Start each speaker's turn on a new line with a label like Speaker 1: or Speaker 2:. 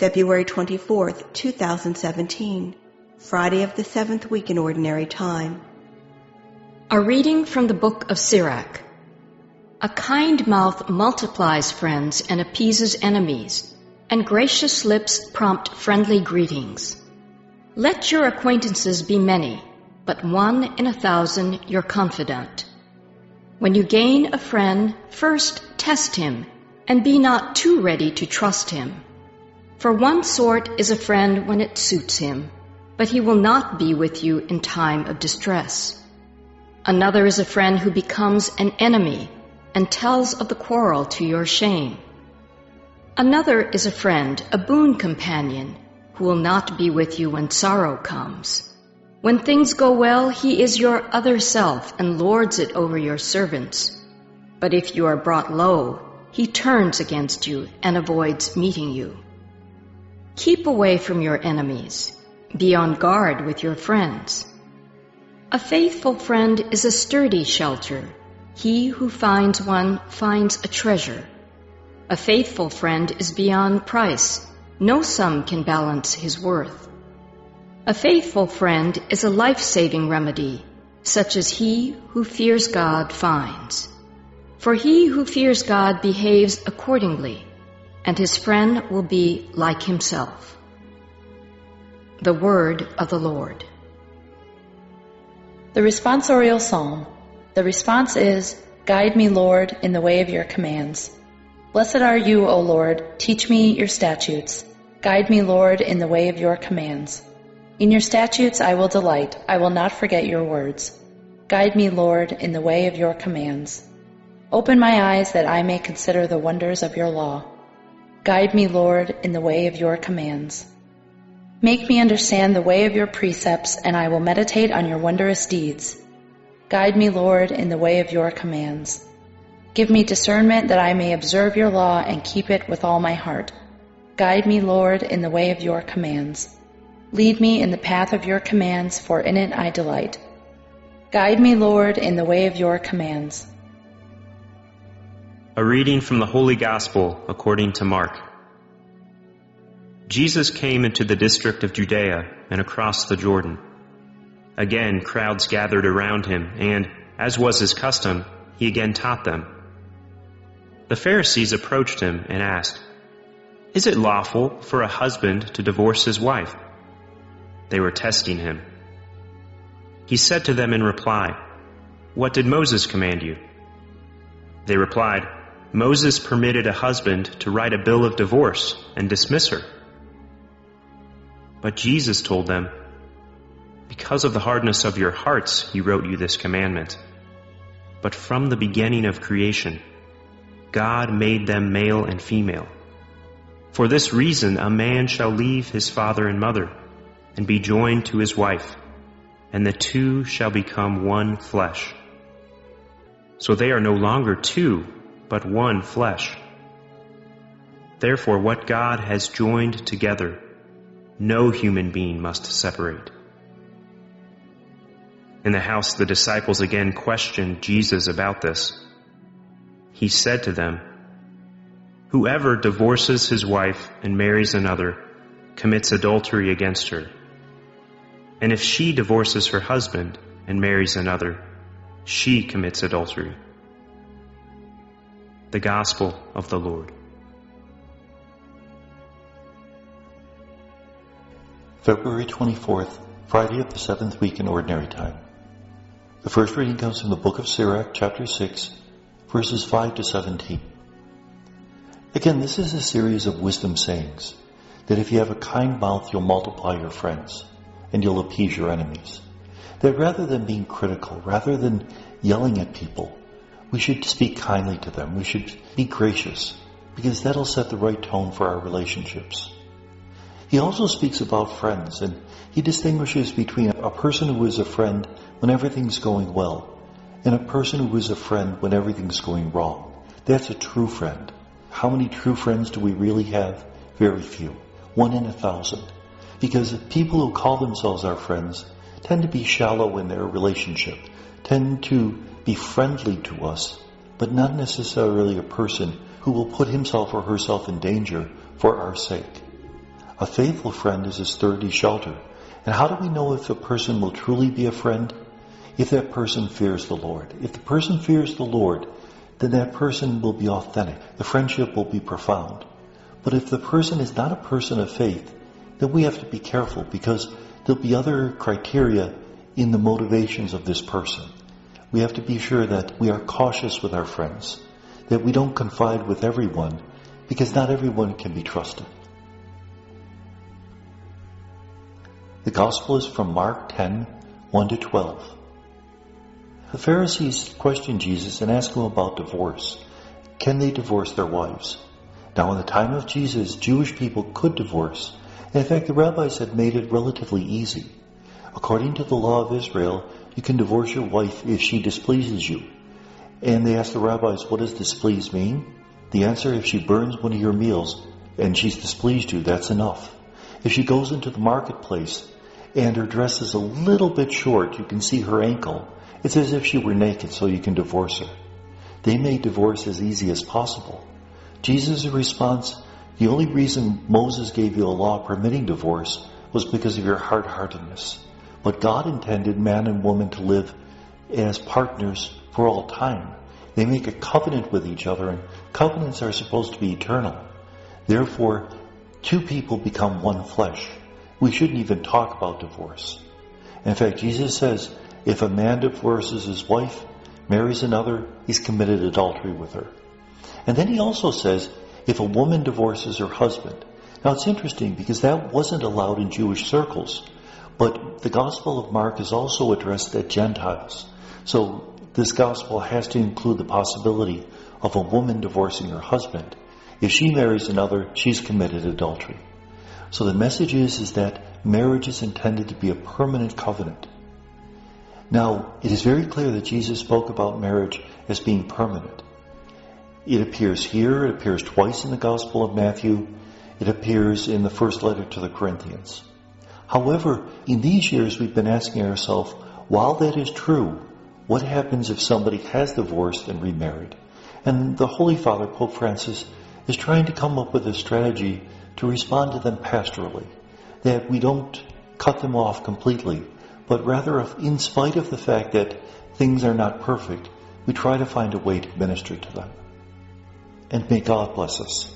Speaker 1: February 24th, 2017, Friday of the 7th week in Ordinary Time.
Speaker 2: A reading from the book of Sirach. A kind mouth multiplies friends and appeases enemies, and gracious lips prompt friendly greetings. Let your acquaintances be many, but 1 in 1,000 your confidant. When you gain a friend, first test him, and be not too ready to trust him. For one sort is a friend when it suits him, but he will not be with you in time of distress. Another is a friend who becomes an enemy and tells of the quarrel to your shame. Another is a friend, a boon companion, who will not be with you when sorrow comes. When things go well, he is your other self and lords it over your servants. But if you are brought low, he turns against you and avoids meeting you. Keep away from your enemies. Be on guard with your friends. A faithful friend is a sturdy shelter. He who finds one finds a treasure. A faithful friend is beyond price. No sum can balance his worth. A faithful friend is a life-saving remedy, such as he who fears God finds. For he who fears God behaves accordingly, and his friend will be like himself. The word of the Lord.
Speaker 3: The responsorial psalm. The response is, Guide me, Lord, in the way of your commands. Blessed are you, O Lord, teach me your statutes. Guide me, Lord, in the way of your commands. In your statutes I will delight, I will not forget your words. Guide me, Lord, in the way of your commands. Open my eyes that I may consider the wonders of your law. Guide me, Lord, in the way of your commands. Make me understand the way of your precepts, and I will meditate on your wondrous deeds. Guide me, Lord, in the way of your commands. Give me discernment that I may observe your law and keep it with all my heart. Guide me, Lord, in the way of your commands. Lead me in the path of your commands, for in it I delight. Guide me, Lord, in the way of your commands.
Speaker 4: A reading from the Holy Gospel according to Mark. Jesus came into the district of Judea and across the Jordan. Again, crowds gathered around him, and, as was his custom, he again taught them. The Pharisees approached him and asked, "Is it lawful for a husband to divorce his wife?" They were testing him. He said to them in reply, "What did Moses command you?" They replied, "Moses permitted a husband to write a bill of divorce and dismiss her." But Jesus told them, "Because of the hardness of your hearts he wrote you this commandment. But from the beginning of creation, God made them male and female. For this reason a man shall leave his father and mother, and be joined to his wife, and the two shall become one flesh. So they are no longer two, but one flesh. Therefore what God has joined together, no human being must separate." In the house the disciples again questioned Jesus about this. He said to them, "Whoever divorces his wife and marries another commits adultery against her. And if she divorces her husband and marries another, she commits adultery." The Gospel of the Lord.
Speaker 5: February 24th, Friday of the 7th week in Ordinary Time. The first reading comes from the book of Sirach, chapter 6, verses 5 to 17. Again, this is a series of wisdom sayings, that if you have a kind mouth, you'll multiply your friends, and you'll appease your enemies. That rather than being critical, rather than yelling at people, we should speak kindly to them. We should be gracious, because that'll set the right tone for our relationships. He also speaks about friends, and he distinguishes between a person who is a friend when everything's going well, and a person who is a friend when everything's going wrong. That's a true friend. How many true friends do we really have? Very few. 1 in 1,000. Because people who call themselves our friends tend to be shallow in their relationship, tend to be friendly to us, but not necessarily a person who will put himself or herself in danger for our sake. A faithful friend is a sturdy shelter. And how do we know if a person will truly be a friend? If that person fears the Lord. If the person fears the Lord, then that person will be authentic. The friendship will be profound. But if the person is not a person of faith, then we have to be careful, because there'll be other criteria in the motivations of this person. We have to be sure that we are cautious with our friends, that we don't confide with everyone, because not everyone can be trusted. The Gospel is from Mark 10, 1-12. The Pharisees questioned Jesus and asked him about divorce. Can they divorce their wives? Now, in the time of Jesus, Jewish people could divorce. And in fact, the rabbis had made it relatively easy. According to the law of Israel, you can divorce your wife if she displeases you. And they asked the rabbis, what does displease mean? The answer, if she burns one of your meals and she's displeased you, that's enough. If she goes into the marketplace and her dress is a little bit short, you can see her ankle, it's as if she were naked, so you can divorce her. They made divorce as easy as possible. Jesus' response, the only reason Moses gave you a law permitting divorce was because of your hard-heartedness. But God intended man and woman to live as partners for all time. They make a covenant with each other, and covenants are supposed to be eternal. Therefore, two people become one flesh. We shouldn't even talk about divorce. In fact, Jesus says, if a man divorces his wife, marries another, he's committed adultery with her. And then he also says, if a woman divorces her husband. Now it's interesting, because that wasn't allowed in Jewish circles. But the Gospel of Mark is also addressed at Gentiles. So this Gospel has to include the possibility of a woman divorcing her husband. If she marries another, she's committed adultery. So the message is that marriage is intended to be a permanent covenant. Now, it is very clear that Jesus spoke about marriage as being permanent. It appears here, it appears twice in the Gospel of Matthew, it appears in the first letter to the Corinthians. However, in these years we've been asking ourselves, while that is true, what happens if somebody has divorced and remarried? And the Holy Father, Pope Francis, is trying to come up with a strategy to respond to them pastorally, that we don't cut them off completely, but rather, in spite of the fact that things are not perfect, we try to find a way to minister to them. And may God bless us.